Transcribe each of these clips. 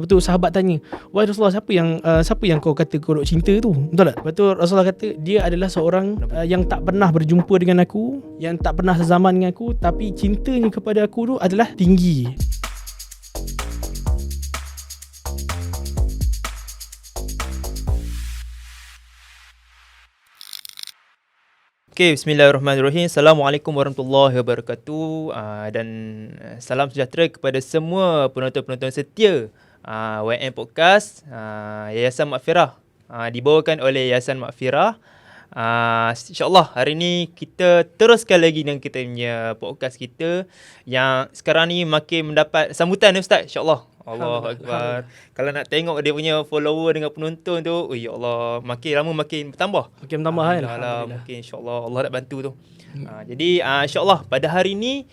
Lepas tu sahabat tanya, wahai Rasulullah, siapa yang kau kata kau duk cinta tu? Betul tak? Lepas tu Rasulullah kata dia adalah seorang yang tak pernah berjumpa dengan aku, yang tak pernah sezaman dengan aku, tapi cintanya kepada aku tu adalah tinggi. Okay, bismillahirrahmanirrahim. Assalamualaikum warahmatullahi wabarakatuh. Dan salam sejahtera kepada semua penonton-penonton setia YN Podcast Yayasan Maghfirah, dibawakan oleh Yayasan Maghfirah. InsyaAllah hari ni kita teruskan lagi dengan kita punya podcast kita yang sekarang ni makin mendapat sambutan, Ustaz. InsyaAllah. Allahu Akbar. Kalau nak tengok dia punya follower dengan penonton tu, ya Allah, makin lama makin bertambah. Makin bertambah kan? Alhamdulillah. Mungkin insya-Allah Allah nak bantu tu. Jadi insya-Allah pada hari ni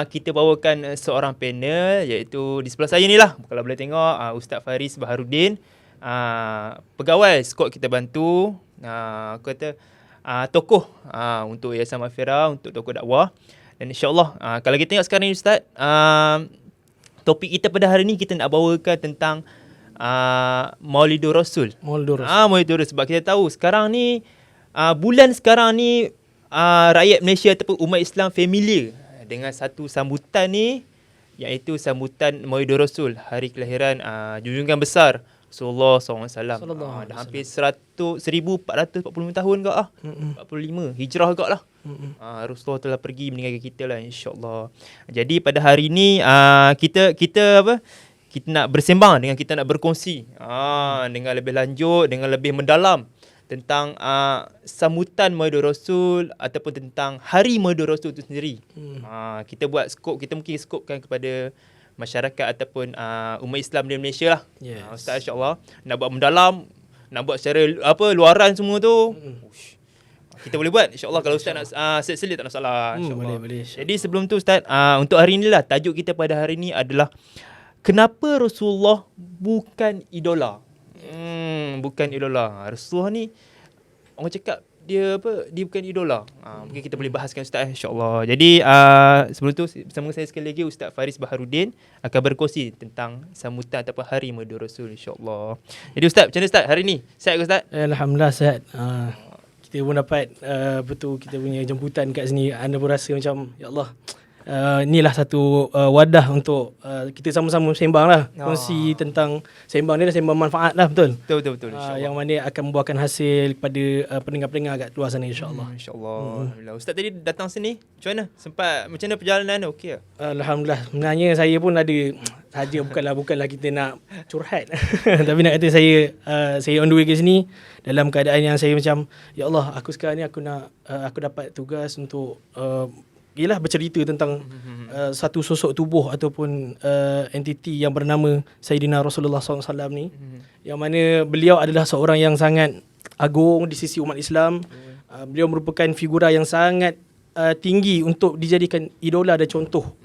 kita bawakan seorang panel, iaitu di sebelah saya ni lah. Kalau boleh tengok Ustaz Faris Baharudin, pegawai skot kita bantu, kata tokoh untuk Yayasan Maghfirah, untuk tokoh dakwah. Dan insya-Allah kalau kita tengok sekarang ni Ustaz, topik kita pada hari ni kita nak bawakan tentang Maulidur Rasul. Maulidur Rasul. Sebab kita tahu sekarang ni bulan sekarang ni rakyat Malaysia ataupun umat Islam familiar dengan satu sambutan ni, iaitu sambutan Maulidur Rasul, hari kelahiran junjungan besar Rasulullah SAW. Dah hampir 1445 tahun ke 45 hijrah ke lah. Rasulullah telah pergi meninggalkan kita lah, insya-Allah. Jadi pada hari ni kita nak bersembang dengan, kita nak berkongsi dengan lebih lanjut, dengan lebih mendalam tentang sambutan Maulidur Rasul ataupun tentang hari Maulidur Rasul itu sendiri. Kita buat skop, kita mungkin skopkan kepada masyarakat ataupun umat Islam di Malaysia lah. Ustaz, insya-Allah nak buat mendalam, nak buat secara luaran semua tu. Kita boleh buat insya-Allah kalau Ustaz nak selit tak ada masalah, insya-Allah. Boleh. Jadi sebelum tu Ustaz, untuk hari ni lah, tajuk kita pada hari ni adalah kenapa Rasulullah bukan idola. Bukan idola. Rasulullah ni orang cakap dia bukan idola. Mungkin kita boleh bahaskan Ustaz, insya-Allah. Jadi sebelum tu bersama saya sekali lagi Ustaz Faris Baharudin akan berkongsi tentang sambutan ataupun hari Maulidur Rasul, insya-Allah. Jadi Ustaz, macam mana Ustaz hari ni? Sihat ke Ustaz? Alhamdulillah sihat. Kita pun dapat betul kita punya jemputan kat sini. Anda pun rasa macam ya Allah, inilah satu wadah untuk kita sama-sama sembang lah, kongsi tentang sembang ni dah sembang manfaat lah, betul yang mana akan membuahkan hasil kepada pendengar-pendengar kat luar sana, insya-Allah. InsyaAllah. Alhamdulillah. Ustaz tadi datang sini macam mana? Macam mana perjalanan tu? Okey ke? Alhamdulillah. Sebenarnya saya pun ada saja, bukanlah kita nak curhat tapi nak kata saya on the way ke sini dalam keadaan yang saya macam ya Allah, aku sekarang ni aku dapat tugas untuk ialah bercerita tentang satu sosok tubuh ataupun entiti yang bernama Sayyidina Rasulullah SAW ni, yang mana beliau adalah seorang yang sangat agung di sisi umat Islam. Beliau merupakan figura yang sangat tinggi untuk dijadikan idola dan contoh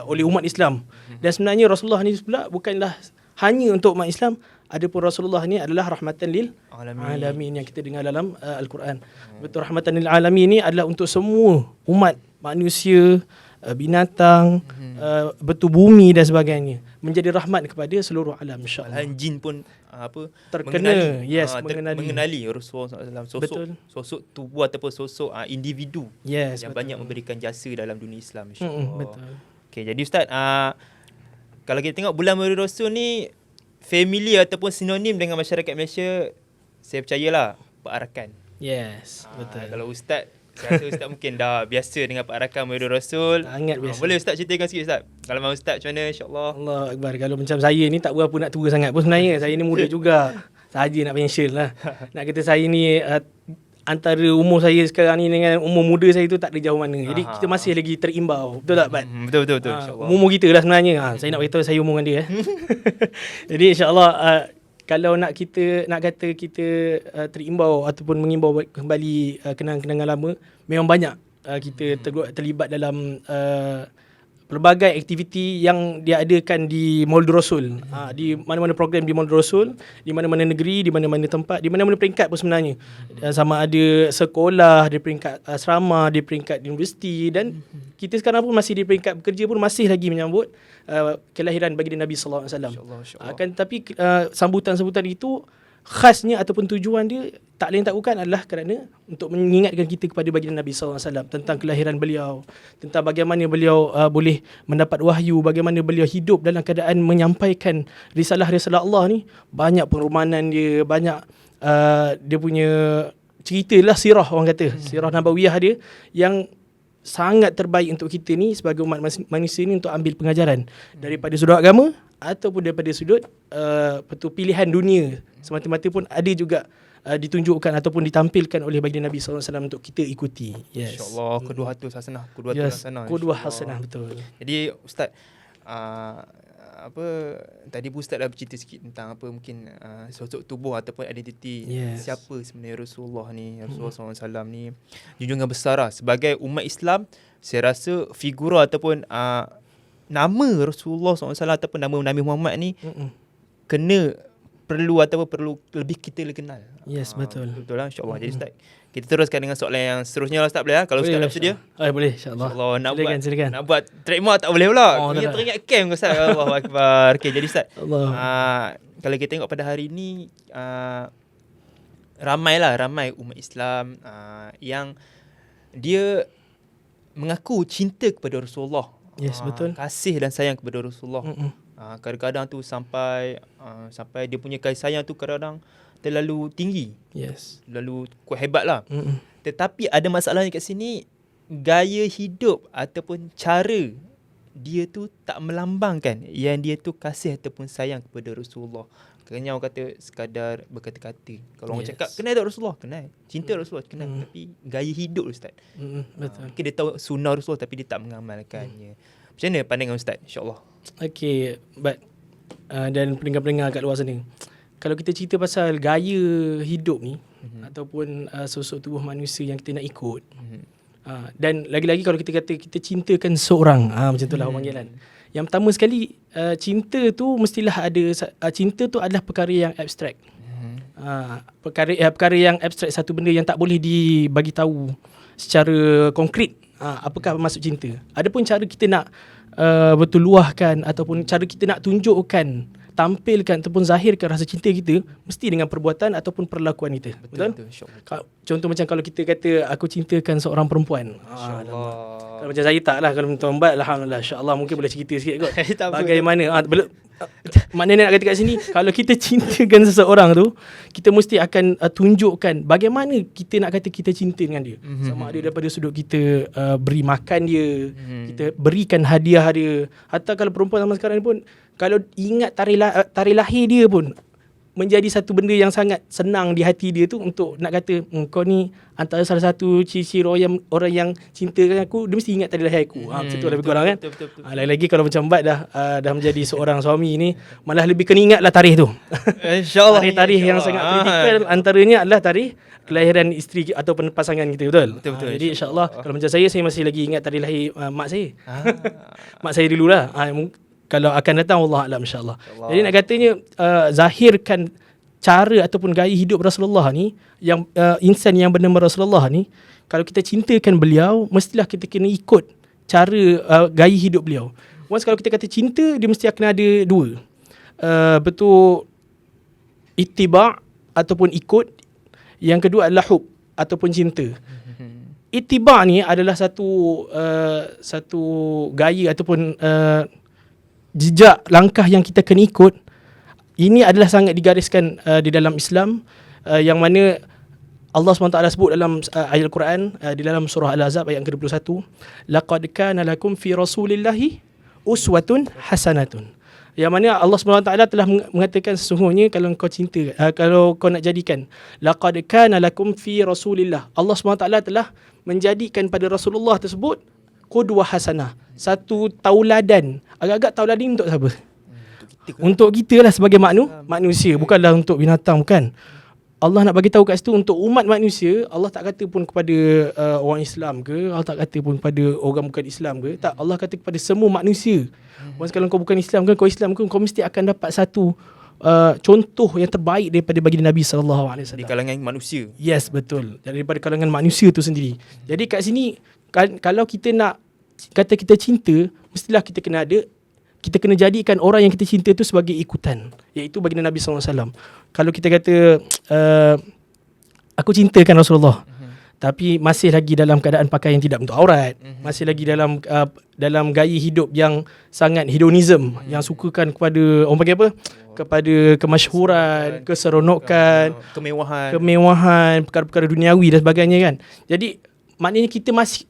oleh umat Islam. Dan sebenarnya Rasulullah ni pula bukanlah hanya untuk umat Islam, adapun Rasulullah ni adalah rahmatan lil alamin yang kita dengar dalam Al-Quran. Betul, rahmatan lil alamin ni adalah untuk semua umat manusia, binatang, betul bumi dan sebagainya, menjadi rahmat kepada seluruh alam, insya-Allah. Jin pun terkena mengenali Rasulullah SAW, sosok tubuh ataupun sosok individu yang betul, banyak memberikan jasa dalam dunia Islam, insya-Allah. Betul. Okey, jadi Ustaz, kalau kita tengok bulan Maulidur Rasul ni familiar ataupun sinonim dengan masyarakat Malaysia, saya percayalah perarakan. Betul. Kalau Ustaz, saya rasa Ustaz mungkin dah biasa dengan perarakan Maulidur Rasul. Sangat biasa. Boleh Ustaz ceritakan sikit Ustaz? Kalau mahu Ustaz macam mana, insya-Allah. Allah Akbar. Kalau macam saya ni tak berapa nak tua sangat pun sebenarnya. Saya ni muda juga. Saja nak pension lah. Nak kata saya ni antara umur saya sekarang ni dengan umur muda saya tu tak ada jauh mana. Jadi kita masih lagi terimbau. Betul tak, Bat? Betul insya-Allah. Umur kita lah sebenarnya. Saya nak beritahu saya umur dengan dia. Jadi insya-Allah kalau nak kata kita terimbau ataupun mengimbau kembali kenangan-kenangan lama, memang banyak kita terlibat dalam pelbagai aktiviti yang dia adakan di Maulid Rasul. Di mana-mana program di Maulid Rasul, di mana-mana negeri, di mana-mana tempat, di mana-mana peringkat pun sebenarnya. Sama ada sekolah, di peringkat asrama, di peringkat universiti, dan kita sekarang pun masih di peringkat bekerja pun masih lagi menyambut kelahiran baginda Nabi sallallahu alaihi wasallam. Kan tapi sambutan-sambutan itu khasnya ataupun tujuan dia tak lain tak bukan adalah kerana untuk mengingatkan kita kepada baginda Nabi sallallahu alaihi wasallam tentang kelahiran beliau, tentang bagaimana beliau boleh mendapat wahyu, bagaimana beliau hidup dalam keadaan menyampaikan risalah-risalah Allah ni. Banyak pengorbanan dia, banyak dia punya cerita lah, sirah orang kata, sirah nabawiyah dia yang sangat terbaik untuk kita ni sebagai umat manusia ni untuk ambil pengajaran daripada sudut agama ataupun daripada sudut pilihan dunia semata-mata pun ada juga ditunjukkan ataupun ditampilkan oleh baginda Nabi SAW untuk kita ikuti. Yes. InsyaAllah qudwatul hasanah. Qudwah hasanah, betul. Jadi Ustaz, tadi pun Ustaz dah bercerita sikit tentang mungkin sosok tubuh ataupun identiti siapa sebenarnya Rasulullah ni, Rasulullah SAW ni. Junjungan besar lah. Sebagai umat Islam, saya rasa figura ataupun nama Rasulullah SAW ataupun nama Nabi Muhammad ni perlu lebih kita kenal. Yes, betul. Betul lah, insyaAllah. Jadi Ustaz, kita teruskan dengan soalan yang seterusnya lah Ustaz, boleh lah? Kalau Ustaz dah bersedia. Boleh, insyaAllah. InsyaAllah. Nak buat trademark tak boleh pula. Kita teringat camp Ustaz. Allahu Akbar. Okay, jadi Ustaz, kalau kita tengok pada hari ni, ramai umat Islam yang dia mengaku cinta kepada Rasulullah. Yes, betul. Kasih dan sayang kepada Rasulullah. Kadang-kadang tu sampai dia punya kasih sayang tu kadang-kadang terlalu tinggi. Yes. Terlalu kuat, hebat lah. Tetapi ada masalahnya kat sini, gaya hidup ataupun cara dia tu tak melambangkan yang dia tu kasih ataupun sayang kepada Rasulullah. Kerana orang kata sekadar berkata-kata. Kalau orang cakap kenal tak Rasulullah? Kenal. Cinta Rasulullah? Kenal. Tapi gaya hidup Ustaz. Betul. Mungkin dia tahu sunnah Rasulullah tapi dia tak mengamalkannya. Macam mana pandangan Ustaz? InsyaAllah. Okay, dan pendengar-pendengar kat luar sana, kalau kita cerita pasal gaya hidup ni ataupun sosok tubuh manusia yang kita nak ikut, dan lagi-lagi kalau kita kata kita cintakan seorang, macam itulah orang panggilan. Yang pertama sekali, cinta tu mestilah ada, cinta tu adalah perkara yang abstrak. Perkara yang abstrak, satu benda yang tak boleh dibagi tahu secara konkret apakah maksud cinta. Adapun cara kita nak betul luahkan ataupun cara kita nak tunjukkan, tampilkan ataupun zahirkan rasa cinta kita mesti dengan perbuatan ataupun perlakuan kita. Betul? Contoh macam kalau kita kata aku cintakan seorang perempuan. Kalau macam saya tak lah. Kalau tuan Bat, alhamdulillah, insya-Allah mungkin boleh cerita sikit kot. Bagaimana maknanya nak kata kat sini, kalau kita cintakan seseorang tu, kita mesti akan tunjukkan bagaimana kita nak kata kita cinta dengan dia. Sama ada daripada sudut kita beri makan dia, kita berikan hadiah dia. Hatta kalau perempuan zaman sekarang ni pun, kalau ingat tarikh lahir dia pun menjadi satu benda yang sangat senang di hati dia tu untuk nak kata kau ni antara salah satu ciri-ciri orang yang cintakan aku, dia mesti ingat tarikh lahir aku. Macam tu lebih kurang kan. Lagi-lagi kalau macam Bat dah menjadi seorang suami ni, malah lebih kena ingatlah tarikh tu. InsyaAllah. Tarikh yang sangat kritikal antaranya adalah tarikh kelahiran isteri ataupun pasangan kita, betul? Betul. Jadi insya-Allah kalau macam saya masih lagi ingat tarikh lahir mak saya. Mak saya dululah. Kalau akan datang Allah alam, insyaAllah. Jadi nak katanya zahirkan cara ataupun gaya hidup Rasulullah ni, yang insan yang bernama Rasulullah ni, kalau kita cintakan beliau, mestilah kita kena ikut cara gaya hidup beliau. Once kalau kita kata cinta, dia mesti akan ada dua. Betul, ittiba' ataupun ikut. Yang kedua adalah hub ataupun cinta. Ittiba' ni adalah satu gaya ataupun jejak langkah yang kita kena ikut. Ini adalah sangat digariskan di dalam Islam, yang mana Allah SWT sebut dalam ayat Al-Quran, di dalam surah Al-Ahzab ayat ke-21, laqad kana lakum fi rasulillahi uswatun hasanatun. Yang mana Allah SWT telah mengatakan sesungguhnya kalau kau cinta, kalau kau nak jadikan, laqad kana lakum fi rasulillah, Allah SWT telah menjadikan pada Rasulullah tersebut qudwah hasanah, satu tauladan. Agak-agak tauladan untuk siapa? Untuk kita lah sebagai manusia, bukanlah untuk binatang, bukan. Allah nak bagi tahu kat situ untuk umat manusia, Allah tak kata pun kepada orang Islam ke, Allah tak kata pun kepada orang bukan Islam ke, tak, Allah kata kepada semua manusia. Once kalau kau bukan Islam ke, kau Islam ke, kau mesti akan dapat satu contoh yang terbaik daripada baginda Nabi sallallahu alaihi Di wasallam. kalangan manusia. Yes, betul. Daripada kalangan manusia tu sendiri. Jadi kat sini kalau kita nak kata kita cinta, mestilah kita kena jadikan orang yang kita cinta tu sebagai ikutan, iaitu baginda Nabi sallallahu alaihi wasallam. Kalau kita kata aku cintakan Rasulullah, tapi masih lagi dalam keadaan pakaian tidak bentuk aurat, masih lagi dalam gaya hidup yang sangat hedonism, yang sukakan kepada orang panggil apa? Kepada kemasyhuran, keseronokan, kemewahan, perkara-perkara duniawi dan sebagainya kan. Jadi maknanya kita masih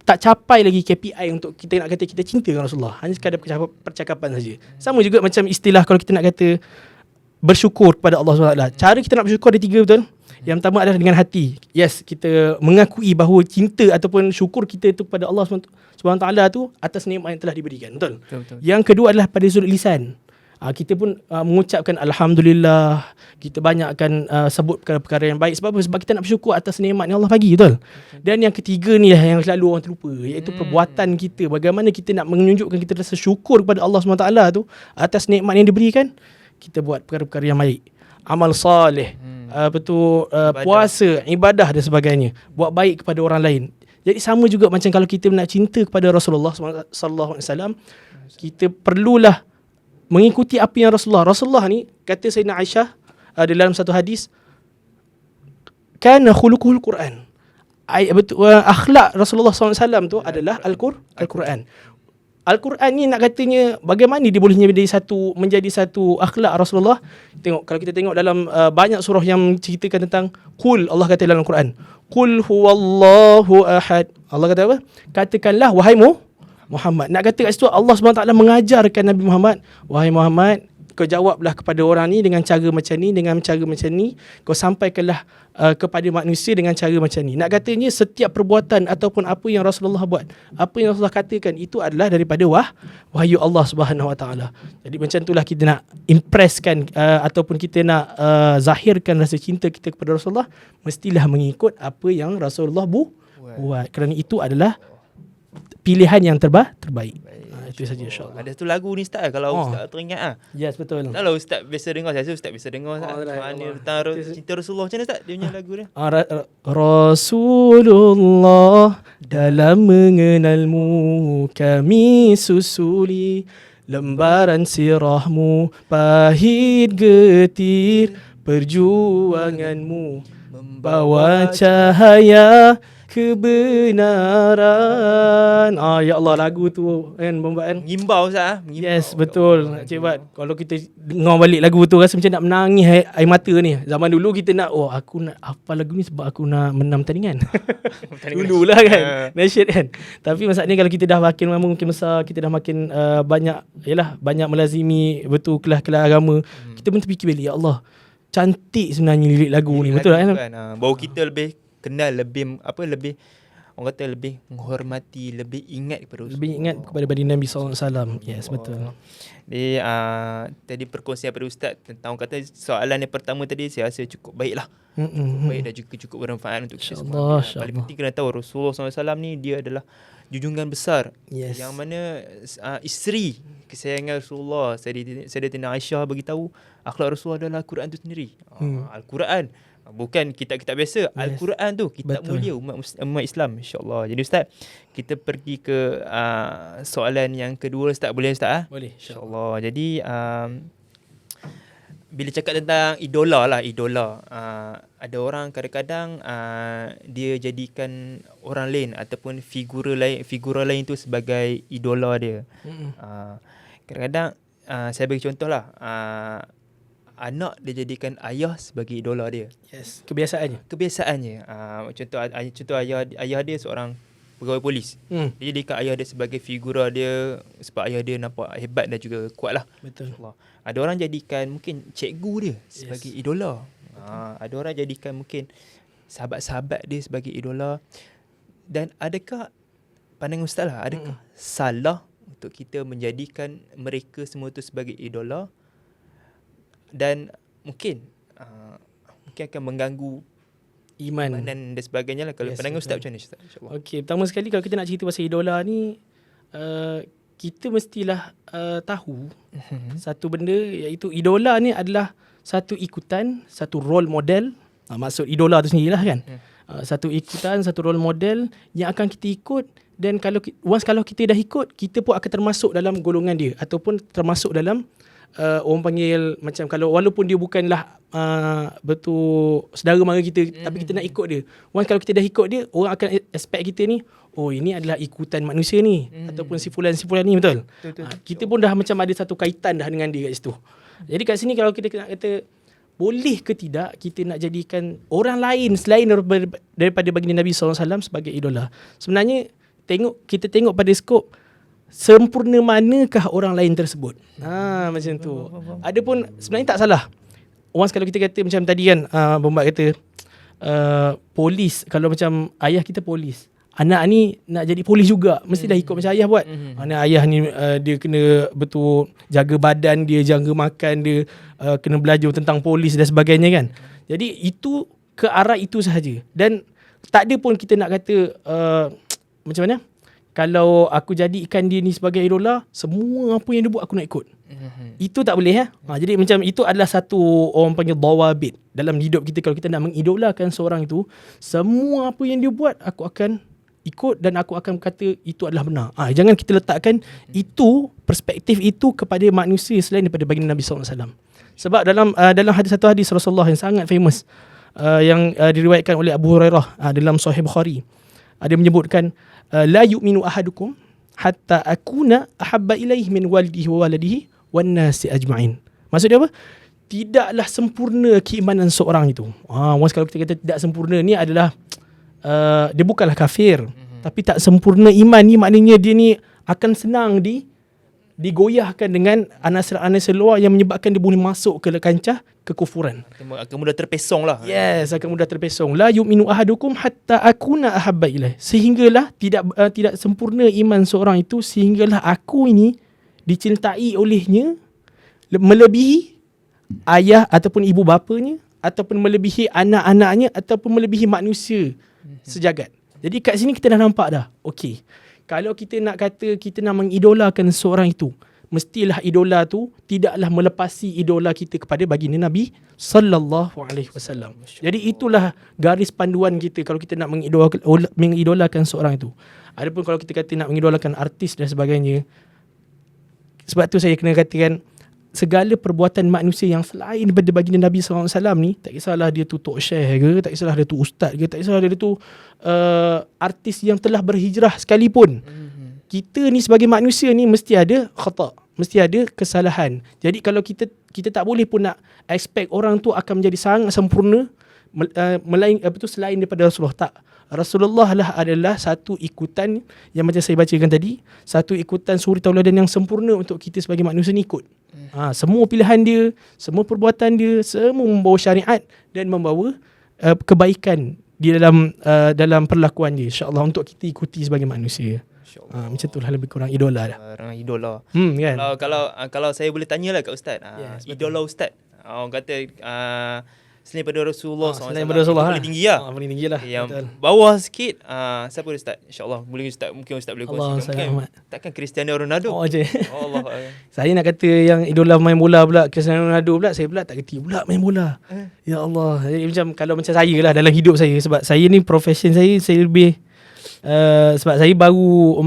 tak capai lagi KPI untuk kita nak kata kita cinta dengan Rasulullah. Hanya sekadar percakapan saja. Sama juga macam istilah kalau kita nak kata bersyukur kepada Allah SWT. Cara kita nak bersyukur ada 3, betul? Yang pertama adalah dengan hati. Yes, kita mengakui bahawa cinta ataupun syukur kita itu kepada Allah SWT tu atas nikmat yang telah diberikan. Betul? Betul. Yang kedua adalah pada sudut lisan. Kita pun mengucapkan Alhamdulillah. Kita banyakkan sebut perkara-perkara yang baik. Sebab apa? Sebab kita nak bersyukur atas nikmat yang Allah bagi, betul? Dan yang ketiga ni yang selalu orang terlupa, iaitu perbuatan kita. Bagaimana kita nak menunjukkan kita rasa syukur kepada Allah SWT tu atas nikmat yang diberikan. Kita buat perkara-perkara yang baik, amal soleh, puasa, ibadah dan sebagainya. Buat baik kepada orang lain. Jadi sama juga macam kalau kita nak cinta kepada Rasulullah SAW, kita perlulah mengikuti apa yang Rasulullah ni kata Sayyidina Aisyah dalam satu hadis, kana khuluquhul Quran. Akhlak Rasulullah SAW tu adalah Al-Quran. Al-Quran ni nak katanya bagaimana dia boleh menjadi satu akhlak Rasulullah. Kalau kita tengok dalam banyak surah yang ceritakan tentang qul, Allah kata dalam Al-Quran, qul huwallahu ahad. Allah kata apa? Katakanlah wahai Muhammad. Nak kata kat situ Allah SWT mengajarkan Nabi Muhammad, wahai Muhammad, kau jawablah kepada orang ni dengan cara macam ni, dengan cara macam ni. Kau sampaikanlah kepada manusia dengan cara macam ni. Nak katanya setiap perbuatan ataupun apa yang Rasulullah buat, apa yang Rasulullah katakan, itu adalah daripada wahyu Allah Subhanahu Wa Taala. Jadi macam itulah kita nak impresskan ataupun kita nak zahirkan rasa cinta kita kepada Rasulullah, mestilah mengikut apa yang Rasulullah buat. Kerana itu adalah pilihan yang terbaik. Itu saja insya-Allah. Ada satu lagu ni Ustaz, kalau Ustaz teringat Yes, betul. Kalau Ustaz biasa dengar, saya rasa Ustaz biasa dengar Ustaz. Mana tentang cinta Rasulullah, macam mana Ustaz dia punya lagu dia? Rasulullah, dalam mengenalmu kami susuli, lembaran sirahmu pahit getir, perjuanganmu membawa cahaya kebenaran. Ya Allah, lagu tu kan bombakan. Mengimbau Ustaz. Yes, betul. Cepat. Kalau kita dengar balik lagu tu rasa macam nak menangis air mata ni. Zaman dulu kita nak, aku nak hafal lagu ni sebab aku nak menang pertandingan. Dululah kan. Nasyid kan. Tapi masalahnya kalau kita dah makin lama, makin besar, kita dah makin banyak melazimi betul kelas-kelas agama, kita pun terfikir balik, ya Allah, cantik sebenarnya lirik lagu ni. Betul kan? Baru kita lebih kenal, lebih orang kata lebih menghormati, lebih ingat kepada Rasulullah. Lebih ingat kepada baginda Nabi SAW. Yes, betul. Jadi tadi perkongsian pada Ustaz tentang, orang kata soalan yang pertama tadi saya rasa cukup baiklah. Baik dan juga cukup bermanfaat untuk kita semua. Paling penting kena tahu Rasulullah SAW ni dia adalah junjungan besar. Yes. Yang mana isteri kesayangan Rasulullah, Sayyidatina Aisyah beritahu akhlak Rasulullah adalah Al-Quran itu sendiri. Al-Quran bukan kitab-kitab biasa. Yes. Al-Quran tu kitab mulia umat Islam, insya-Allah. Jadi Ustaz, kita pergi ke soalan yang kedua Ustaz, boleh Ustaz? Boleh, insya-Allah. Jadi bila cakap tentang idola, ada orang kadang-kadang dia jadikan orang lain ataupun figura lain tu sebagai idola dia. Kadang-kadang saya bagi contoh lah, anak dia jadikan ayah sebagai idola dia. Yes, kebiasaannya. Contoh ayah dia seorang pegawai polis. Dia jadikan ayah dia sebagai figura dia sebab ayah dia nampak hebat dan juga kuat lah. Betul. Ada orang jadikan mungkin cikgu dia sebagai idola. Ada orang jadikan mungkin sahabat-sahabat dia sebagai idola. Dan adakah pandangan Ustaz lah, adakah salah untuk kita menjadikan mereka semua tu sebagai idola? Dan mungkin mungkin akan mengganggu Iman. dan sebagainya lah. Kalau Yes, pandangan betul. Ustaz macam mana Ustaz? InsyaAllah. Okey, pertama sekali kalau kita nak cerita pasal idola ni, kita mestilah tahu satu benda, iaitu idola ni adalah satu ikutan, satu role model. Maksud idola tu sendirilah kan. Satu ikutan, satu role model yang akan kita ikut, dan kalau kita dah ikut, kita pun akan termasuk dalam golongan dia, ataupun termasuk dalam orang panggil macam, kalau walaupun dia bukanlah betul saudara mara kita, tapi kita nak ikut dia. Kalau kita dah ikut dia, orang akan expect kita ni, oh ini adalah ikutan manusia ni, ataupun simpulan-simpulan ni, betul? Kita pun dah macam ada satu kaitan dah dengan dia kat situ. Jadi kat sini kalau kita nak kata boleh ke tidak kita nak jadikan orang lain selain daripada baginda Nabi SAW sebagai idola. Sebenarnya kita tengok pada skop sempurna manakah orang lain tersebut. Macam tu. Adapun sebenarnya tak salah. Kalau kita kata macam tadi kan, Bombat kata polis, kalau macam ayah kita polis, anak ni nak jadi polis juga, mestilah ikut macam ayah buat. Mana ayah ni dia kena betul jaga badan dia, jaga makan dia, kena belajar tentang polis dan sebagainya kan. Jadi itu ke arah itu sahaja. Dan tak ada pun kita nak kata macam mana, kalau aku jadikan dia ni sebagai idola, semua apa yang dia buat aku nak ikut. Itu tak boleh. Jadi macam itu adalah satu orang panggil dawabit dalam hidup kita. Kalau kita nak mengidolakan seorang itu, semua apa yang dia buat aku akan ikut dan aku akan kata itu adalah benar. Jangan kita letakkan itu, perspektif itu kepada manusia selain daripada baginda Nabi SAW. Sebab dalam satu hadis Rasulullah yang sangat famous, yang diriwayatkan oleh Abu Hurairah dalam Sahih Bukhari, ada menyebutkan la yu'minu ahadukum hatta akuna ahabba ilaihi min walidihi wa waladihi wan nasi ajma'in. Maksud dia apa? Tidaklah sempurna keimanan seorang itu. Kalau kita kata tidak sempurna ni adalah dia bukanlah kafir, tapi tak sempurna iman ni maknanya dia ni akan senang digoyahkan dengan anasir-anasir luar yang menyebabkan dia boleh masuk ke kancah kekufuran. Akan mudah terpesong lah. Yes, akan mudah terpesong. La yu'minu ahadukum hatta akuna ahabba ilaih. Sehinggalah tidak sempurna iman seorang itu sehinggalah aku ini dicintai olehnya melebihi ayah ataupun ibu bapanya, ataupun melebihi anak-anaknya, ataupun melebihi manusia sejagat. Jadi kat sini kita dah nampak dah. Okey, kalau kita nak kata kita nak mengidolakan seorang itu, mestilah idola tu tidaklah melepasi idola kita kepada baginda Nabi sallallahu alaihi wasallam. Jadi itulah garis panduan kita kalau kita nak mengidolakan seorang itu. Adapun kalau kita kata nak mengidolakan artis dan sebagainya, sebab tu saya kena katakan segala perbuatan manusia yang selain daripada baginda Nabi SAW ni, tak kisahlah dia tu tok syekh ke, tak kisahlah dia tu ustaz ke, tak kisahlah dia tu artis yang telah berhijrah sekalipun, kita ni sebagai manusia ni mesti ada khata', mesti ada kesalahan. Jadi kalau kita tak boleh pun nak expect orang tu akan menjadi sangat sempurna selain daripada Rasulullah. Tak, Rasulullah lah adalah satu ikutan yang macam saya bacakan tadi, satu ikutan suri tauladan yang sempurna untuk kita sebagai manusia ni ikut. Semua pilihan dia, semua perbuatan dia, semua membawa syariat dan membawa kebaikan di dalam perlakuan dia, insya-Allah, untuk kita ikuti sebagai manusia. Macam itulah lebih kurang idola dah. Idola. Kan? Kalau saya boleh tanyalah kat ustaz, idola ustaz, orang kata selain daripada Rasulullah SAW, selain daripada Rasulullah paling tinggi lah. Paling tinggi lah. Yang betul. bawah sikit, siapa dia ustaz? InsyaAllah mungkin ustaz boleh Allah kongsikan. Takkan Cristiano Ronaldo? Allah. Saya nak kata yang idola main bola pula, Cristiano Ronaldo pula, saya pula tak kerti pula main bola. Ya Allah. Jadi kalau macam saya lah dalam hidup saya, sebab saya ni profession saya lebih sebab saya baru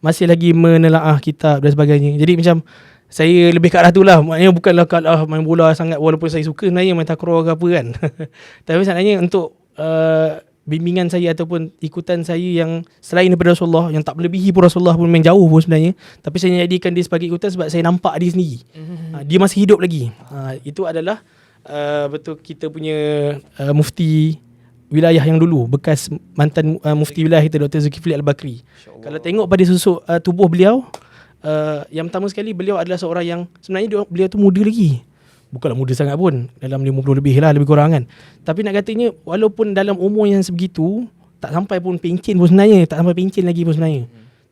masih lagi menelaah kitab dan sebagainya. Jadi macam saya lebih ke arah tu lah. Maknanya bukanlah ke arah main bola sangat, walaupun saya suka sebenarnya main takraw ke apa kan. Tapi sebenarnya untuk bimbingan saya ataupun ikutan saya yang selain daripada Rasulullah, yang tak melebihi pun Rasulullah pun, main jauh pun sebenarnya, tapi saya jadikan dia sebagai ikutan sebab saya nampak dia sendiri. Dia masih hidup lagi. Itu adalah betul kita punya mufti wilayah yang dulu, bekas mantan mufti wilayah kita, Dr. Zulkifli Al-Bakri. Kalau tengok pada susuk tubuh beliau, yang pertama sekali, beliau adalah seorang yang sebenarnya beliau tu muda lagi. Bukanlah muda sangat pun, dalam 50 lebih lah, lebih kurang kan. Tapi nak katanya walaupun dalam umur yang sebegitu, tak sampai pun pencen pun sebenarnya, tak sampai pencen lagi pun sebenarnya.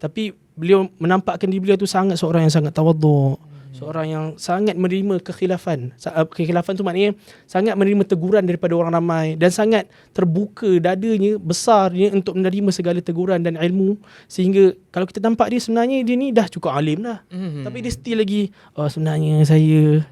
Tapi beliau menampakkan diri beliau tu sangat seorang yang sangat tawaduk, Seorang yang sangat menerima kekhilafan. Kekhilafan tu maknanya sangat menerima teguran daripada orang ramai dan sangat terbuka dadanya, besarnya untuk menerima segala teguran dan ilmu, sehingga kalau kita nampak dia sebenarnya dia ni dah cukup alim dah. Tapi dia still lagi sebenarnya saya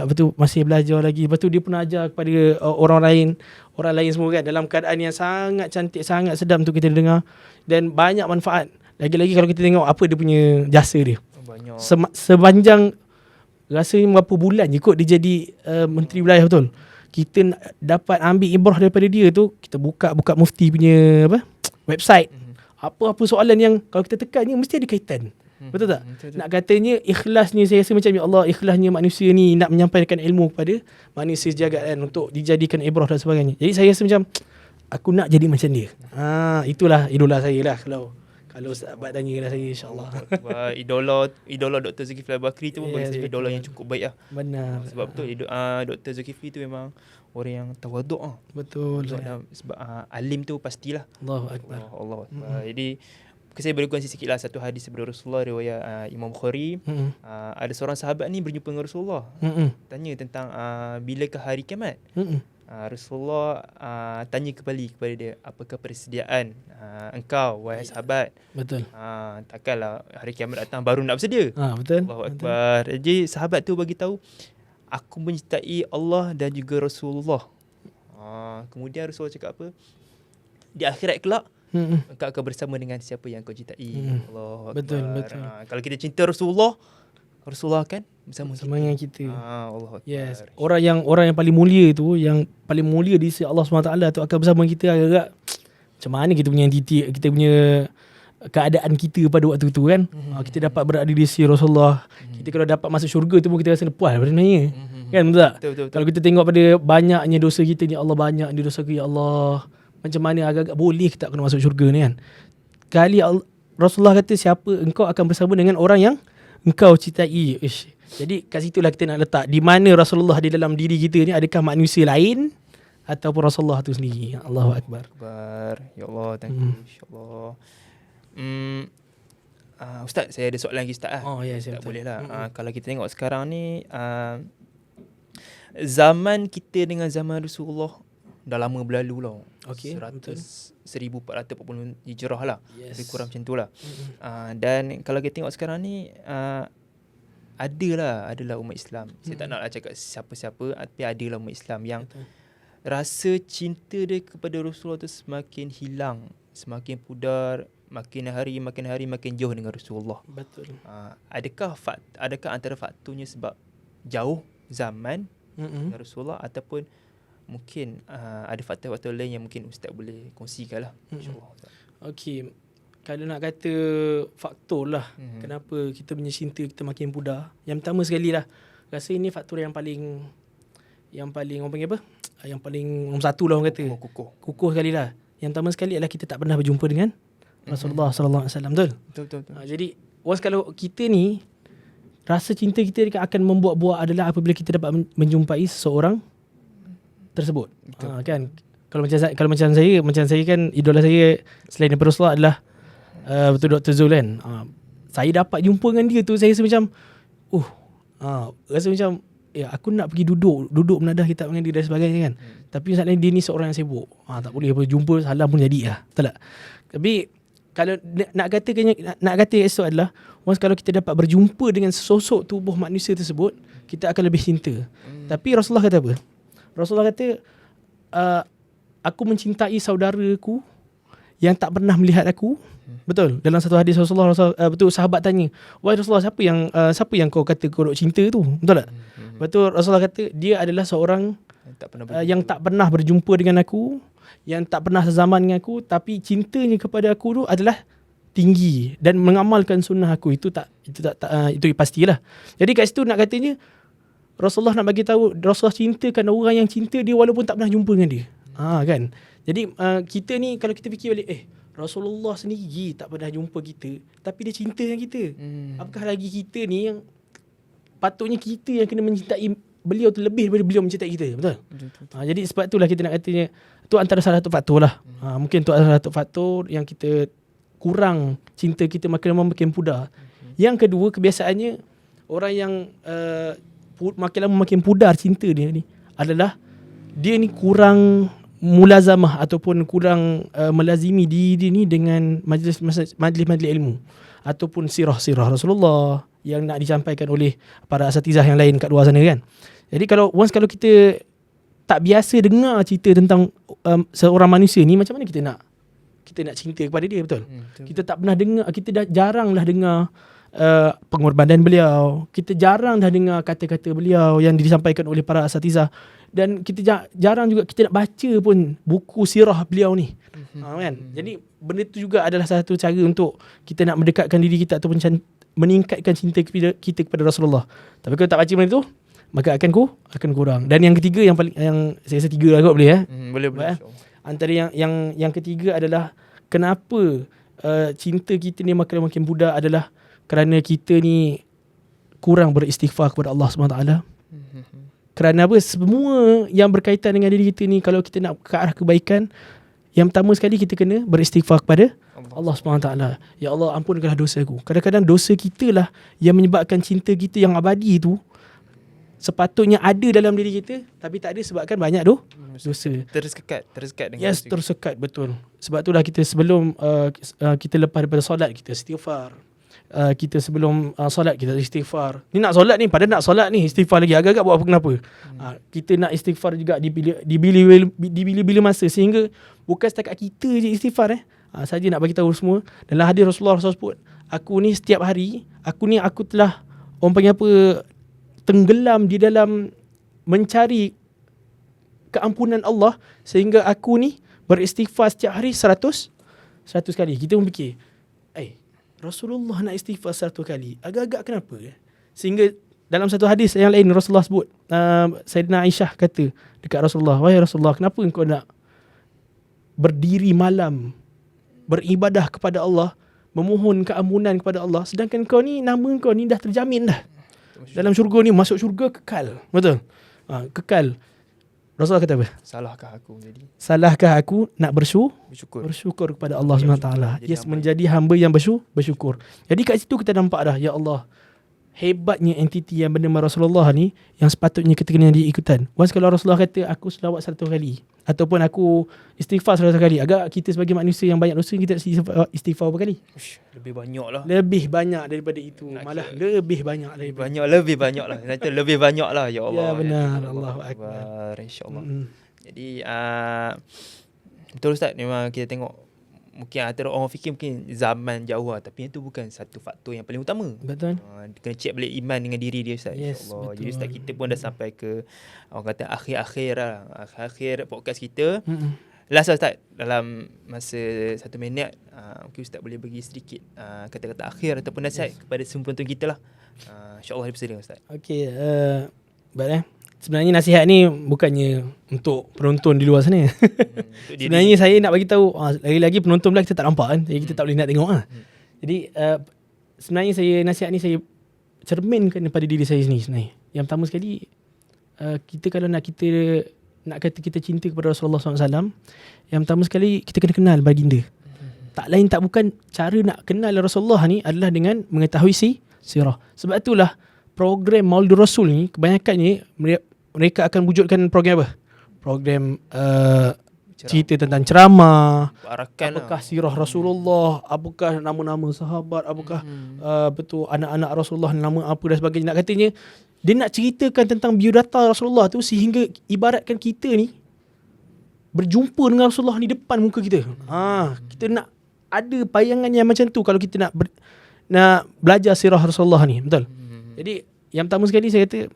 betul masih belajar lagi. Lepas tu dia pun ajar kepada orang lain semua kan, dalam keadaan yang sangat cantik, sangat sedap untuk kita dengar dan banyak manfaat. Lagi-lagi kalau kita tengok apa dia punya jasa dia. Banyak. Sepanjang rasanya berapa bulan je kot dia jadi menteri wilayah, betul. Kita dapat ambil ibrah daripada dia tu, kita buka mufti punya website. Apa-apa soalan yang kalau kita tekan ni mesti ada kaitan. Betul tak? Betul. Nak katanya ikhlasnya, saya rasa macam ya Allah, ikhlasnya manusia ni nak menyampaikan ilmu kepada manusia sejagat kan, untuk dijadikan ibrah dan sebagainya. Jadi saya rasa macam aku nak jadi macam dia. Itulah idola saya lah kalau sahabat tanya lah saya, insyaAllah. Wah, idola Dr. Zulkifli Bakri tu pun bagi saya idola yang cukup baik lah. Benar. Sebab betul Dr. Zulkifli tu memang orang yang tawaduk lah. Betul. Sebab alim tu pastilah. Allahu Akbar. Allah Akbar. Jadi saya berkongsi sikit lah satu hadis daripada Rasulullah, riwayat Imam Bukhari. Ada seorang sahabat ni berjumpa dengan Rasulullah. Tanya tentang bilakah hari kiamat. Rasulullah tanya kembali kepada dia, apakah persediaan engkau wahai sahabat? Betul. Takkanlah hari kiamat datang baru nak bersedia. Betul. Allahu Akbar. Jadi sahabat tu bagi tahu, aku mencintai Allah dan juga Rasulullah. Kemudian Rasulullah cakap apa? Di akhirat kelak engkau akan bersama dengan siapa yang kau cintai. Allahu Akbar. Betul. Kalau kita cinta Rasulullah akan bersama dengan kita. Allahu Akbar. Yes. Orang yang paling mulia tu, yang paling mulia di sisi Allah SWT tu akan bersama kita. Agak macam mana kita punya entiti, kita punya keadaan kita pada waktu tu kan. Kita dapat berada di sisi Rasulullah. Kita kalau dapat masuk syurga tu pun kita rasa puas sebenarnya. Kan, betul tak? Betul. Kalau kita tengok pada banyaknya dosa kita ni, Allah banyak ni dosa kita, ya Allah, macam mana agak-agak boleh kita kena masuk syurga ni kan. Kali Rasulullah kata, siapa engkau akan bersama dengan orang yang engkau cintai. Jadi kat situlah kita nak letak di mana Rasulullah di dalam diri kita ni. Adakah manusia lain ataupun Rasulullah tu sendiri. Allahu Akbar. Ya Allah, thank you. InsyaAllah. Ustaz, saya ada soalan lagi Ustaz. Tak boleh lah. Kalau kita tengok sekarang ni, zaman kita dengan zaman Rasulullah dah lama berlalu lah. 1440 hijrah lah. Lebih kurang macam tu lah. Dan kalau kita tengok sekarang ni, adalah umat Islam. Saya tak naklah cakap siapa-siapa, tapi adalah umat Islam yang rasa cinta dia kepada Rasulullah tu semakin hilang, semakin pudar, makin hari makin jauh dengan Rasulullah. Betul. Adakah antara faktornya sebab jauh zaman dengan Rasulullah, ataupun mungkin ada faktor-faktor lain yang mungkin Ustaz boleh kongsikan lah, insyaAllah. Okey, kalau nak kata faktor lah kenapa kita punya cinta kita makin pudar, yang pertama sekali lah, rasa ini faktor yang paling orang panggil apa, yang paling nombor satu lah orang kata, kukuh sekali lah. Yang pertama sekali adalah kita tak pernah berjumpa dengan Rasulullah SAW. Betul? Betul. Jadi once kalau kita ni, rasa cinta kita akan membuat-buat adalah apabila kita dapat menjumpai seseorang tersebut. Kan, kalau macam saya kan, idola saya selain daripada Rasulullah adalah betul Dr. Zul kan. Saya dapat jumpa dengan dia tu, saya rasa macam rasa macam aku nak pergi duduk menadah kitab dengan dia dan sebagainya kan. Tapi masalahnya dia ni seorang yang sibuk. Tak boleh apa jumpa, salam pun jadi lah. Betul tak? Tapi kalau nak kata esok adalah once kalau kita dapat berjumpa dengan sosok tubuh manusia tersebut, kita akan lebih cinta. Tapi Rasulullah kata apa? Rasulullah kata, aku mencintai saudaraku yang tak pernah melihat aku. Betul. Dalam satu hadis Rasulullah, betul, sahabat tanya, wahai Rasulullah, siapa yang kau kata kau duk cinta tu? Betul tak? Betul. Rasulullah kata dia adalah seorang yang tak pernah berjumpa dengan aku, yang tak pernah sezaman dengan aku, tapi cintanya kepada aku tu adalah tinggi dan mengamalkan sunnah aku. Itu pastilah. Jadi kat situ nak katanya Rasulullah nak bagi tahu, Rasulullah cintakan orang yang cinta dia walaupun tak pernah jumpa dengan dia. Kan. Jadi kita ni kalau kita fikir balik, Rasulullah sendiri tak pernah jumpa kita, tapi dia cinta dengan kita. Apakah lagi kita ni yang patutnya kita yang kena mencintai beliau tu lebih daripada beliau mencintai kita. Betul? Jadi sebab itulah kita nak katanya, tu antara salah satu faktor lah. Mungkin tu salah satu faktor yang kita kurang, cinta kita makin lama makin pudar. Yang kedua, kebiasaannya orang yang makin lama makin pudar cinta dia ni adalah dia ni kurang mulazamah ataupun kurang melazimi diri ni dengan majlis ilmu ataupun sirah Rasulullah yang nak disampaikan oleh para asatizah yang lain kat luar sana kan. Jadi kalau kita tak biasa dengar cerita tentang seorang manusia ni, macam mana kita nak cinta kepada dia, betul? Kita tak pernah dengar, kita dah jarang dah dengar pengorbanan beliau. Kita jarang dah dengar kata-kata beliau yang disampaikan oleh para asatizah, dan kita jarang juga kita nak baca pun buku sirah beliau ni. Kan? Jadi benda tu juga adalah satu cara untuk kita nak mendekatkan diri kita ataupun meningkatkan cinta kita kepada Rasulullah. Tapi kalau tak baca benda tu, maka akan kurang. Dan yang ketiga, yang saya rasa 3 lah kot boleh Boleh. Antara yang ketiga adalah kenapa cinta kita ni makin pudar adalah kerana kita ni kurang beristighfar kepada Allah SWT. Kerana apa? Semua yang berkaitan dengan diri kita ni, kalau kita nak ke arah kebaikan, yang pertama sekali kita kena beristighfar kepada Allah SWT. Ya Allah, ampunkanlah dosa aku. Kadang-kadang dosa kita lah yang menyebabkan cinta kita yang abadi tu sepatutnya ada dalam diri kita, tapi tak ada sebabkan banyak dosa. Tersekat dengan Yes, tersekat, betul. Sebab itulah kita sebelum kita lepas daripada solat, kita istighfar. Kita sebelum solat kita istighfar. Ni nak solat ni, pada nak solat ni istighfar lagi. Agak-agak buat apa kenapa? Kita nak istighfar juga di bila masa, sehingga bukan setakat kita je istighfar saja nak bagi tahu semua. Dalam hadis Rasulullah sebut, aku ni setiap hari, aku telah orang panggil apa, tenggelam di dalam mencari keampunan Allah, sehingga aku ni beristighfar setiap hari 100 kali. Kita pun fikir, Rasulullah nak istighfar 100 kali, agak-agak kenapa? Sehingga dalam satu hadis yang lain Rasulullah sebut, Sayyidina Aisyah kata dekat Rasulullah, wahai Rasulullah, kenapa engkau nak berdiri malam beribadah kepada Allah, memohon keampunan kepada Allah, sedangkan kau ni, nama kau ni dah terjamin dah dalam syurga ni, masuk syurga kekal. Betul? Kekal. Rasulullah kata apa? Salahkah aku nak bersyukur kepada Allah SWT. Yes, menjadi hamba yang bersyukur. Jadi kat situ kita nampak dah, ya Allah, hebatnya entiti yang bernama Rasulullah ni, yang sepatutnya kita kena diikutan. Once kalau Rasulullah kata aku selawat 100 kali ataupun aku istighfar 100 kali, agak kita sebagai manusia yang banyak dosa, kita istighfar berapa kali? Lebih banyak lah. Lebih banyak daripada itu. Malah lebih banyak daripada lebih banyak lah. Nanti lebih banyak lah, ya Allah. Ya benar. Allahu akbar. InsyaAllah. Jadi betul Ustaz, memang kita tengok mungkin antara orang fikir mungkin zaman jauh lah, tapi itu bukan satu faktor yang paling utama. Betul. Kena check balik iman dengan diri dia Ustaz. Yes, betul. Jadi Ustaz, kita pun dah sampai ke orang kata akhir podcast kita. Last Ustaz, dalam masa 1 minit, mungkin Ustaz boleh bagi sedikit kata-kata akhir ataupun nasihat kepada semua penonton kita lah. InsyaAllah dipersedia dengan Ustaz. Okey, baik. Sebenarnya nasihat ni bukannya untuk penonton di luar sana. Sebenarnya saya nak bagi tahu, lagi-lagi penonton pula kita tak nampak kan, jadi kita tak boleh nak tengok lah. Jadi sebenarnya nasihat ni saya cerminkan daripada diri saya sendiri sebenarnya. Yang pertama sekali, kita kalau nak kata kita cinta kepada Rasulullah SAW, yang pertama sekali kita kena kenal baginda. Tak lain tak bukan, cara nak kenal Rasulullah ni adalah dengan mengetahui sirah. Sebab itulah program Maulid Rasul ni kebanyakannya mereka akan wujudkan program apa? Program cerita tentang ceramah, apakah sirah Rasulullah, apakah nama-nama sahabat, apakah betul anak-anak Rasulullah, nama apa dan sebagainya. Nak katanya dia nak ceritakan tentang biodata Rasulullah tu, sehingga ibaratkan kita ni berjumpa dengan Rasulullah ni depan muka kita. Kita nak ada bayangan yang macam tu kalau kita nak belajar sirah Rasulullah ni, betul? Jadi yang pertama sekali saya kata,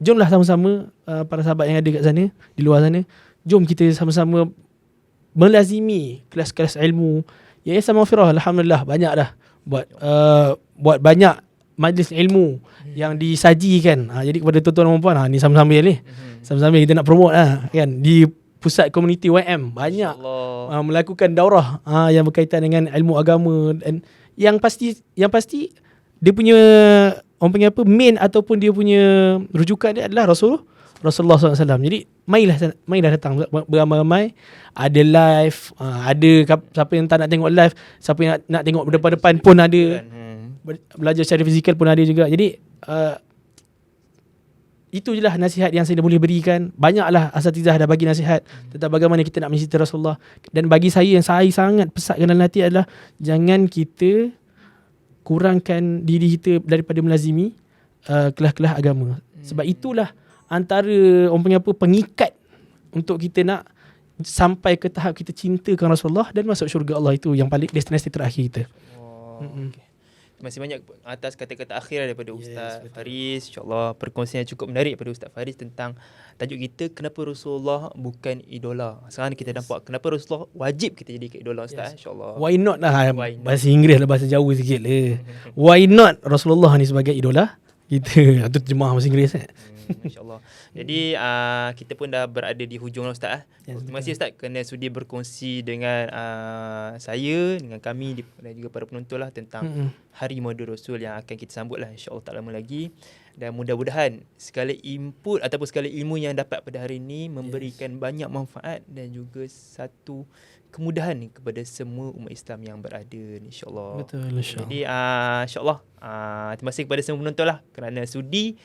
jomlah sama-sama para sahabat yang ada kat sana, di luar sana, jom kita sama-sama melazimi kelas-kelas ilmu. Yayasan Maghfirah alhamdulillah banyak dah buat banyak majlis ilmu yang disajikan. Jadi kepada tuan-tuan dan puan, ni sama-sama ni. Sama-sama kita nak promote kan, di pusat komuniti YM banyak melakukan daurah yang berkaitan dengan ilmu agama, dan yang pasti dia punya orang panggil apa, main ataupun dia punya rujukan dia adalah Rasulullah SAW. Jadi mainlah datang beramai-ramai. Ada live, ada siapa yang tak nak tengok live, siapa yang nak tengok depan-depan pun ada, belajar secara fizikal pun ada juga. Jadi itu je lah nasihat yang saya boleh berikan. Banyaklah asatizah dah bagi nasihat tentang bagaimana kita nak mencintai Rasulullah. Dan bagi saya, yang saya sangat pesatkan dalam hati adalah jangan kita kurangkan diri kita daripada melazimi kelas-kelas agama. Sebab itulah antara orang panggil apa, pengikat untuk kita nak sampai ke tahap kita cintakan Rasulullah dan masuk syurga Allah. Itu yang paling destinasi terakhir kita. Okay. Terima kasih banyak atas kata-kata akhir daripada Ustaz Faris. InsyaAllah perkongsian cukup menarik daripada Ustaz Faris tentang tajuk kita, kenapa Rasulullah bukan idola. Sekarang kita nampak kenapa Rasulullah wajib kita jadikan idola, Ustaz. InsyaAllah. Why not lah. Why not? Bahasa Inggeris lah, bahasa Jawa sikit lah. Why not Rasulullah ni sebagai idola kita. Itu terjemah bahasa Inggeris kan. InsyaAllah. Jadi kita pun dah berada di hujung lah, Ustaz. Terima kasih Ustaz kerana sudi berkongsi dengan saya, dengan kami dan juga para penonton lah tentang Hari Maulid Rasul yang akan kita sambut lah, insyaAllah tak lama lagi. Dan mudah-mudahan segala input ataupun segala ilmu yang dapat pada hari ini memberikan banyak manfaat dan juga satu kemudahan kepada semua umat Islam yang berada, insyaAllah. Betul, insyaAllah. Jadi insyaAllah terima kasih kepada semua penonton lah kerana sudi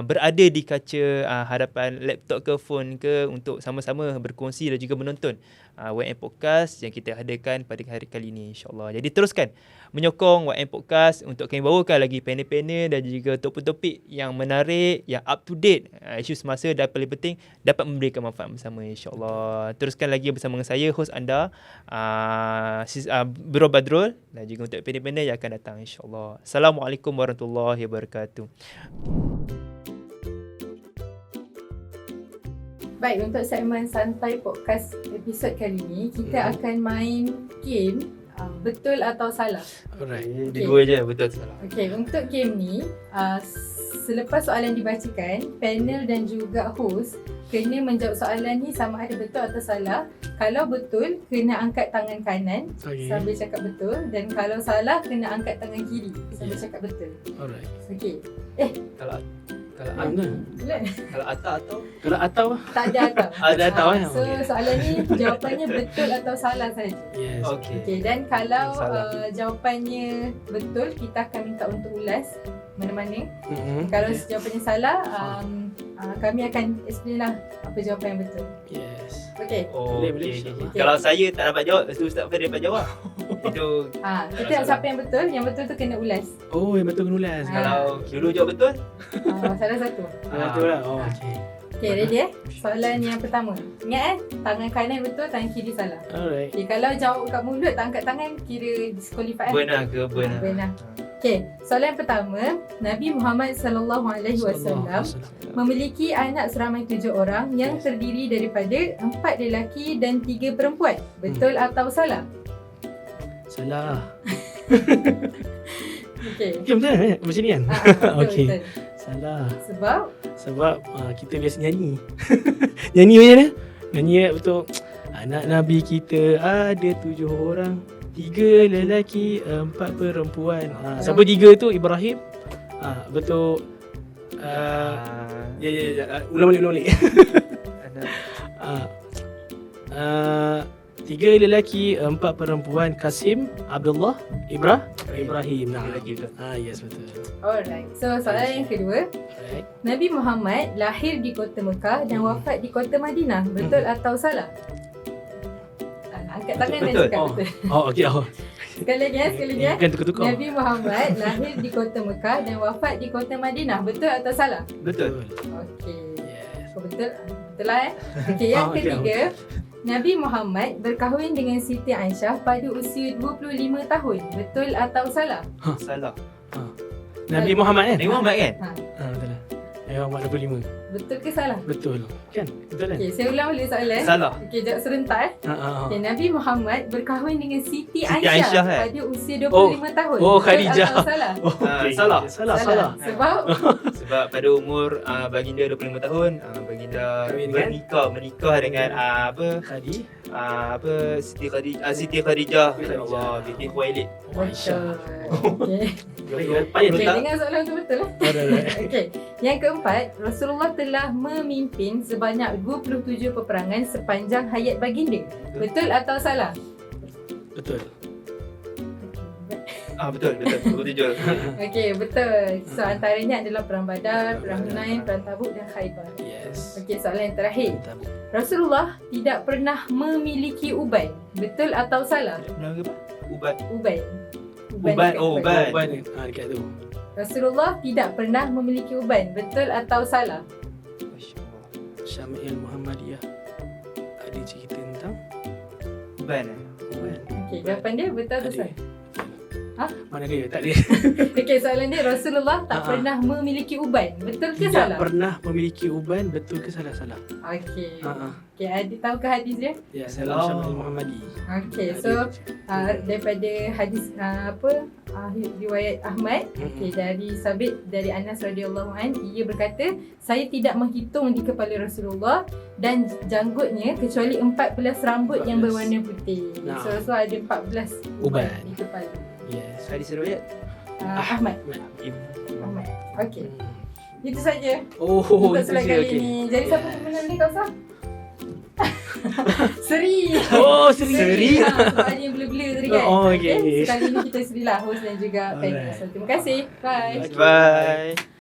berada di kaca hadapan laptop ke phone ke untuk sama-sama berkongsi dan juga menonton YM Podcast yang kita adakan pada hari kali ini, insyaAllah. Jadi teruskan menyokong YM Podcast untuk kami bawakan lagi panel-panel dan juga topik-topik yang menarik, yang up to date, isu semasa dan paling penting dapat memberikan manfaat bersama, insyaAllah. Teruskan lagi bersama dengan saya, host anda, Bro Badrul, dan juga untuk panel-panel yang akan datang, insyaAllah. Assalamualaikum warahmatullahi wabarakatuh. Baik, untuk segmen santai podcast episod kali ini, kita akan main game betul atau salah. Alright. Dia dua je, betul atau salah. Okey, untuk game ni, selepas soalan dibacakan, panel dan juga host kena menjawab soalan ni sama ada betul atau salah. Kalau betul, kena angkat tangan kanan sambil cakap betul, dan kalau salah, kena angkat tangan kiri sambil cakap betul. Alright. Okey. Kalau Mana? kalau atau Kalau atau Tak ada atau. ada atau So soalan ni jawapannya betul atau salah saja. Yes. Okey, dan kalau Salah. jawapannya betul, kita akan minta untuk ulas mana-mana. Kalau jawapannya salah, kami akan explain lah apa jawapan yang betul. Yes. Okey. Boleh, Okay. insyaAllah. Kalau saya tak dapat jawab, Ustaz Farid dapat jawab. Itu Kita nak siapa yang betul, yang betul tu kena ulas. Oh, yang betul kena ulas. kalau dulu jawab betul. Salah satu. Betul lah. Oh, okey. Okey, ready Soalan yang pertama. Ingat tangan kanan betul, tangan kiri salah. Alright. Okey, kalau jawab kat mulut tak angkat tangan, kira disqualified. Benar ke benar? Benar. Okey, soalan pertama, Nabi Muhammad sallallahu alaihi wasallam memiliki anak seramai 7 orang yang terdiri daripada 4 lelaki dan 3 perempuan. Betul atau salah? Salah. Okey. Okay, betul kan? Macam ni kan? Betul, Okey. betul. Salah. Sebab Kita biasa nyanyi. Nyanyi macam mana? Nyanyi betul. Anak Nabi kita ada 7 orang, 3 lelaki, 4 perempuan. Siapa 3 tu? Ibrahim. Betul. Ulang balik. Anak 3 lelaki, 4 perempuan. Kasim, Abdullah, Ibrahim. lagi betul. Yes, betul. alright. So soalan yang kedua, Alright. Nabi Muhammad lahir di kota Mekah dan wafat di kota Madinah. Betul atau salah? Angkat tangan dan Betul. cakap betul. Okey. Sekali lagi ya. Bukan tukar-tukar. Nabi Muhammad lahir di kota Mekah dan wafat di kota Madinah. Betul atau salah? Betul. Okey. Yes. Betul. Betul lah Okey, yang ketiga, Nabi Muhammad berkahwin dengan Siti Aisyah pada usia 25 tahun. Betul atau salah? Salah. Nabi Muhammad kan? Nabi Muhammad kan? Betul lah. Nabi Muhammad 25. Betul ke salah? Betul. Kan? Betul kan? Okey, saya ulang balik soalan. Salah. Okey, jawab serentak Okay, Nabi Muhammad berkahwin dengan Siti Aisyah, Aisyah kan? pada usia 25 tahun. Oh, Betul Khadijah. atau salah? Okay. Salah. Salah. Sebab Sebab pada umur baginda 25 tahun, baginda Kahwin dengan? menikah dengan Siti Khadijah. Allah, binti Khuwailid. Aisyah. Okey. Payah Okey, tak? dengan soalan tu betul lah. Okey. Yang keempat, Rasulullah telah memimpin sebanyak 27 peperangan sepanjang hayat baginda. Betul atau salah? Betul. Betul. Betul. Okey, betul. So antaranya adalah perang Badar, perang Hunain, perang Tabuk dan Khaybar. Yes. Okey, soalan yang terakhir. Rasulullah tidak pernah memiliki uban. Betul atau salah? Apa? Ubat. Uban. Uban. Oh, uban. Uban. Dekat tu. Rasulullah tidak pernah memiliki uban. Betul atau salah? Masya-Allah. Syamil Muhammadiyah ada cerita tentang Uban. uban. Okey, jawapan dia betul atau Ada. salah? Ha? Mana dia? Tak ada. Okey, soalan dia Rasulullah tak Ha-ha. pernah memiliki uban. Betul ke Tidak salah? pernah memiliki uban, betul ke salah? Okey. Ha. Okey, tahukah hadis dia? Ya, salam Oh. Syamil Muhammadi. Okey, Ada so cerita. daripada hadis riwayat Ahmad, okey, dari Sabit dari Anas radhiyallahu an, ia berkata, saya tidak menghitung di kepala Rasulullah dan janggutnya kecuali 14 rambut yang 14. berwarna putih. Nah. So ada 14 Uban. di kepala. Yes. Hadis riwayat Ahmad. Ahmad. Okey. Itu saja Oh, untuk itu slide je, kali okey. ni. Jadi siapa pemenang ni, Kak Sah? Seri. Oh, Seri. Soalan yang blur-blur tadi kan. Oh, okey. Sekali ni kita serilah host dan juga panel. Alright. So, terima kasih. Bye. Bye.